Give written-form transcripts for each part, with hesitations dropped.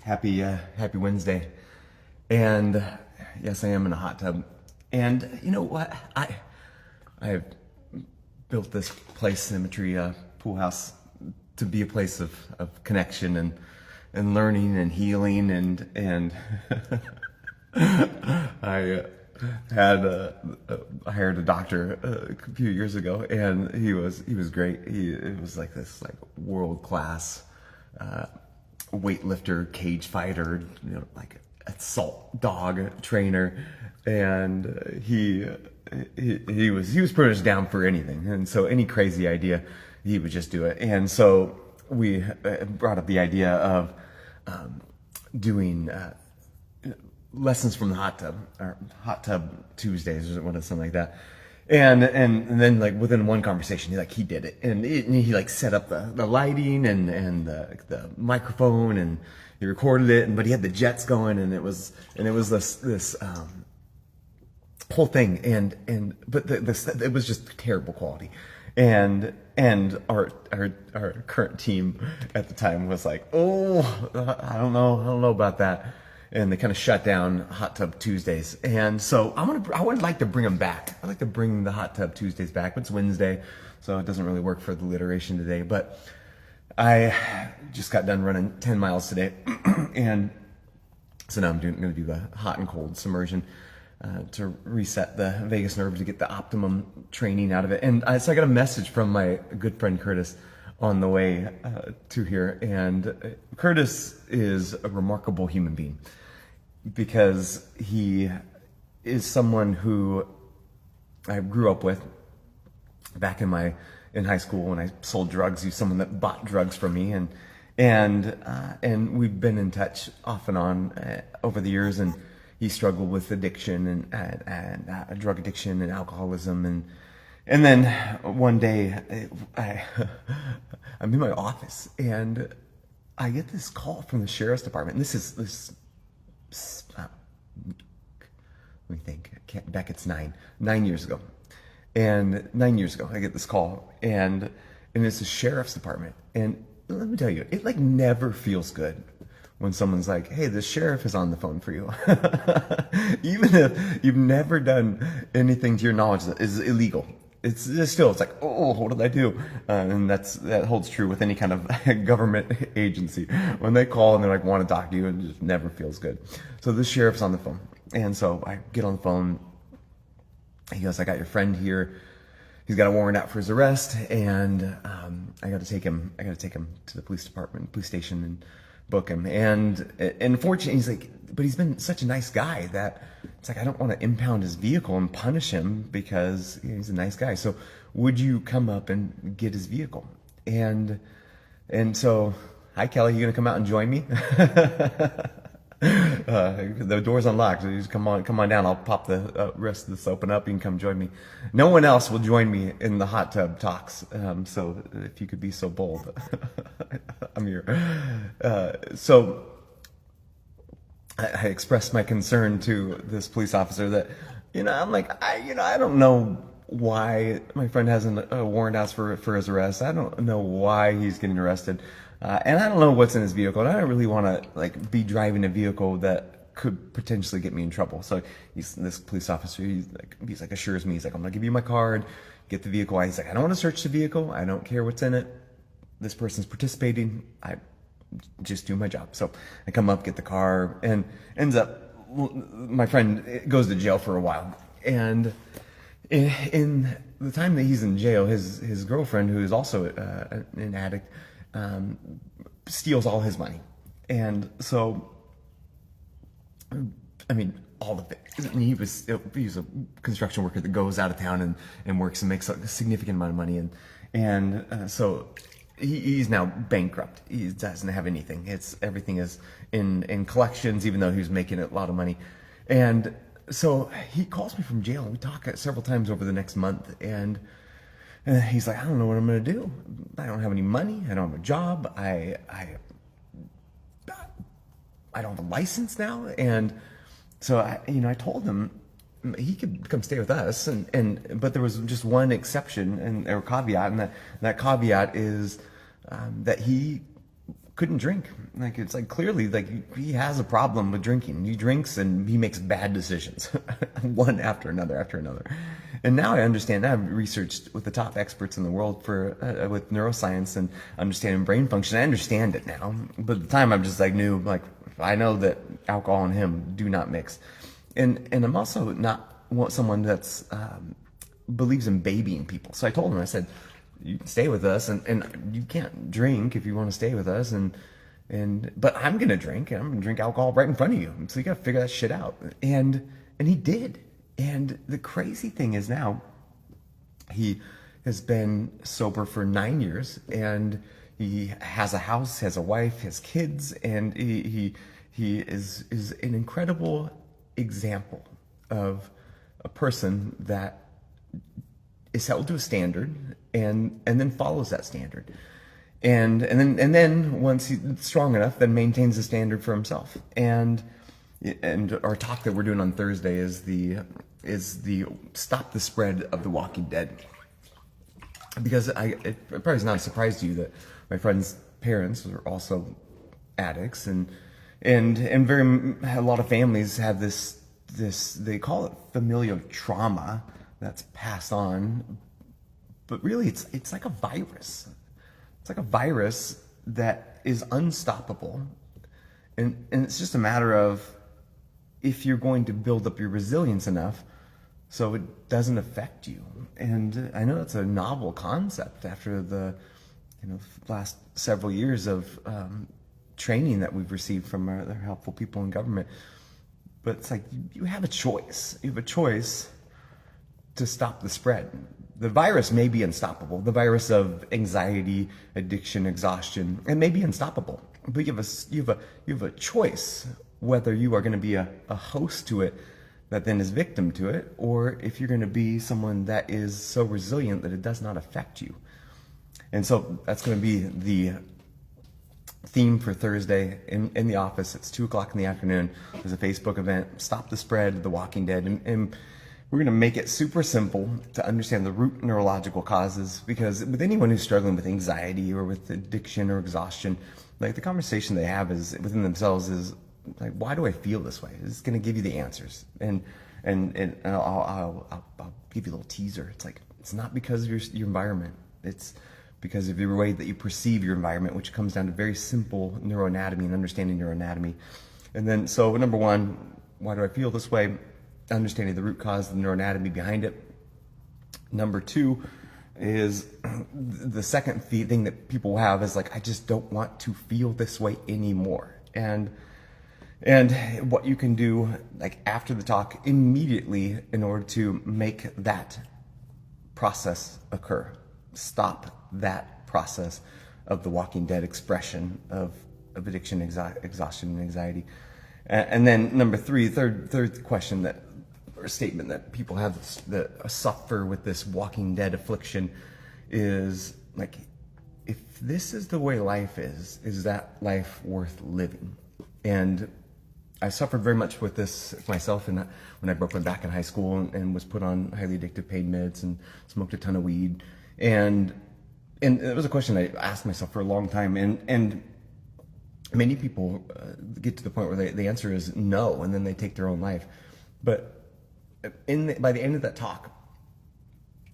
Happy Wednesday. And yes, I am in a hot tub. And you know what? I have built this place, Symmetry Pool House, to be a place of connection and learning and healing and I I hired a doctor a few years ago, and he was great. It was like this world class weightlifter, cage fighter, like assault dog trainer, and he was pretty much down for anything, and so any crazy idea, he would just do it. And so we brought up the idea of doing lessons from the hot tub, or hot tub Tuesdays, or something like that. And then like within one conversation, he did it, and he like set up the lighting and the microphone, and he recorded it, but he had the jets going, and it was this whole thing, but it was just terrible quality, and our current team at the time was like, oh, I don't know about that. And they kind of shut down Hot Tub Tuesdays. And so I would like to bring them back. I'd like to bring the Hot Tub Tuesdays back, but it's Wednesday, so it doesn't really work for the alliteration today. But I just got done running 10 miles today. And so now I'm going to do the hot and cold submersion to reset the vagus nerve, to get the optimum training out of it. And so I got a message from my good friend Curtis on the way to here. And Curtis is a remarkable human being, because he is someone who I grew up with back in high school when I sold drugs. He's someone that bought drugs from me, and we've been in touch off and on over the years. And he struggled with addiction and drug addiction and alcoholism, and then one day I'm in my office and I get this call from the sheriff's department. And let me think. Back it's 9 years ago. And 9 years ago, I get this call, and it's the sheriff's department. And let me tell you, it like never feels good when someone's like, hey, the sheriff is on the phone for you. Even if you've never done anything to your knowledge that is illegal. It's like, oh, what did I do? And that holds true with any kind of government agency. When they call and they're like, want to talk to you, it just never feels good. So the sheriff's on the phone. And so I get on the phone. He goes, I got your friend here. He's got a warrant out for his arrest, and I got to take him to the police station, and book him. And unfortunately, he's like, but he's been such a nice guy that it's like, I don't want to impound his vehicle and punish him, because he's a nice guy. So would you come up and get his vehicle? And so, hi Kelly, you gonna come out and join me? The door's unlocked. So you just come on down. I'll pop the rest of this open up. You can come join me. No one else will join me in the hot tub talks. So if you could be so bold, I'm here. So I expressed my concern to this police officer that, I'm like, I don't know why my friend has a warrant out for his arrest. I don't know why he's getting arrested. And I don't know what's in his vehicle. And I don't really want to be driving a vehicle that could potentially get me in trouble. So this police officer, he's like assures me, he's like, I'm gonna give you my card, get the vehicle. He's like, I don't want to search the vehicle. I don't care what's in it. This person's participating. I just do my job. So I come up, get the car, and ends up, my friend goes to jail for a while. And in the time that he's in jail, his girlfriend, who is also an addict, steals all his money. And so, I mean, all of it. He was a construction worker that goes out of town and works and makes a significant amount of money. And so he's now bankrupt. He doesn't have anything. Everything is in collections, even though he was making a lot of money. And so he calls me from jail, and we talk several times over the next month. And he's like, I don't know what I'm going to do. I don't have any money. I don't have a job. I don't have a license now. And so I told him he could come stay with us. But there was just one exception or caveat, and that caveat is that he couldn't drink. Like, it's like clearly like he has a problem with drinking. He drinks and he makes bad decisions, one after another after another. And now I understand. I've researched with the top experts in the world for with neuroscience and understanding brain function. I understand it now, but at the time I'm just like new. Like, I know that alcohol and him do not mix, and I'm also not someone that's believes in babying people. So I told him, I said, you can stay with us, and you can't drink if you want to stay with us, but I'm gonna drink, and I'm gonna drink alcohol right in front of you. So you gotta figure that shit out. And he did. And the crazy thing is now he has been sober for 9 years, and he has a house, has a wife, has kids, and he is an incredible example of a person that is held to a standard and then follows that standard. And then once he's strong enough, then maintains the standard for himself. And our talk that we're doing on Thursday is the stop the spread of The Walking Dead. Because it probably is not a surprise to you that my friend's parents are also addicts, and a lot of families have this they call it familial trauma that's passed on, but really it's like a virus. It's like a virus that is unstoppable, and it's just a matter of if you're going to build up your resilience enough so it doesn't affect you. And I know that's a novel concept after the last several years of training that we've received from our helpful people in government. But it's like you have a choice. You have a choice to stop the spread. The virus may be unstoppable. The virus of anxiety, addiction, exhaustion, it may be unstoppable. But you have a choice whether you are going to be a host to it that then is victim to it, or if you're going to be someone that is so resilient that it does not affect you. And so that's going to be the theme for Thursday in the office. It's 2:00 in the afternoon. There's a Facebook event, Stop the Spread of The Walking Dead. And we're going to make it super simple to understand the root neurological causes, because with anyone who's struggling with anxiety or with addiction or exhaustion, like the conversation they have is within themselves is like, why do I feel this way? It's going to give you the answers. And I'll give you a little teaser. It's like, it's not because of your environment. It's because of your way that you perceive your environment, which comes down to very simple neuroanatomy and understanding neuroanatomy. And then, so number one, why do I feel this way? Understanding the root cause, the neuroanatomy behind it. Number two is the second thing that people have is like, I just don't want to feel this way anymore. And what you can do, like after the talk, immediately in order to make that process occur, stop that process of the Walking Dead expression of addiction, exhaustion, and anxiety. And then number three, third question or statement that people have that suffer with this Walking Dead affliction is like, if this is the way life is that life worth living? And I suffered very much with this myself, and when I broke my back in high school and was put on highly addictive pain meds and smoked a ton of weed, and it was a question I asked myself for a long time, and many people get to the point where the answer is no, and then they take their own life. But by the end of that talk,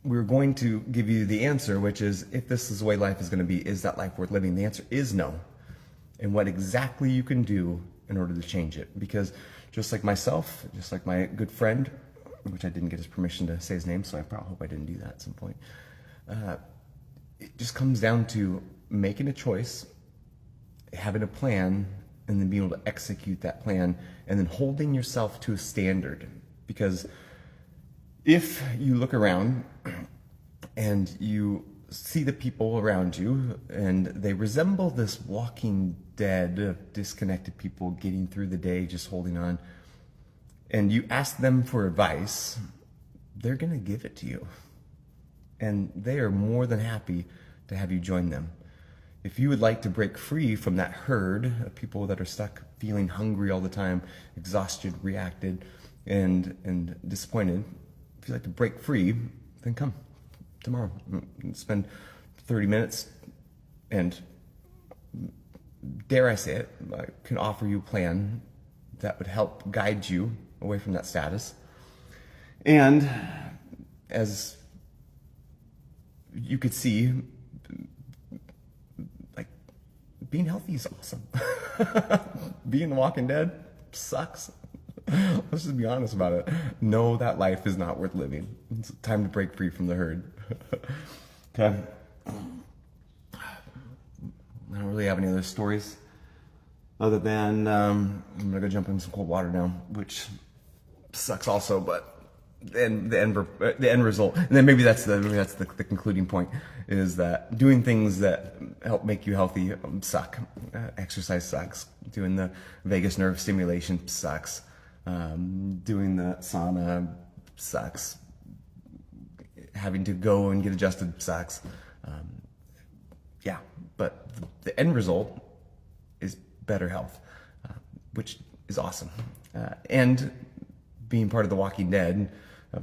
we're going to give you the answer, which is, if this is the way life is going to be, is that life worth living? The answer is no. And what exactly you can do in order to change it. Because just like myself, just like my good friend, which I didn't get his permission to say his name, so I probably hope I didn't do that at some point. It just comes down to making a choice, having a plan, and then being able to execute that plan, and then holding yourself to a standard. Because if you look around and you see the people around you and they resemble this Walking Dead of disconnected people getting through the day, just holding on, and you ask them for advice, they're going to give it to you. And they are more than happy to have you join them. If you would like to break free from that herd of people that are stuck feeling hungry all the time, exhausted, reacted, and disappointed, if you'd like to break free, then come tomorrow. Spend 30 minutes and dare I say it, can offer you a plan that would help guide you away from that status. And as you could see, like, being healthy is awesome. Being The Walking Dead sucks. Let's just be honest about it. Know that life is not worth living. It's time to break free from the herd. Okay. I don't really have any other stories other than I'm gonna go jump in some cold water now, which sucks also. But the end result, and then maybe that's the concluding point, is that doing things that help make you healthy suck. Exercise sucks. Doing the vagus nerve stimulation sucks. Doing the sauna sucks. Having to go and get adjusted sucks. Yeah, but the end result is better health, which is awesome. And being part of The Walking Dead,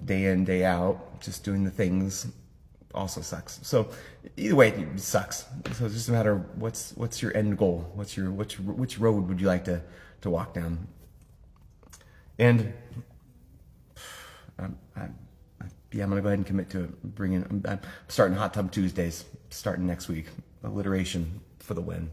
day in, day out, just doing the things, also sucks. So either way, it sucks. So it's just a matter of what's your end goal? Which road would you like to walk down? And I'm gonna go ahead and commit to it. I'm starting Hot Tub Tuesdays, starting next week. Alliteration for the win.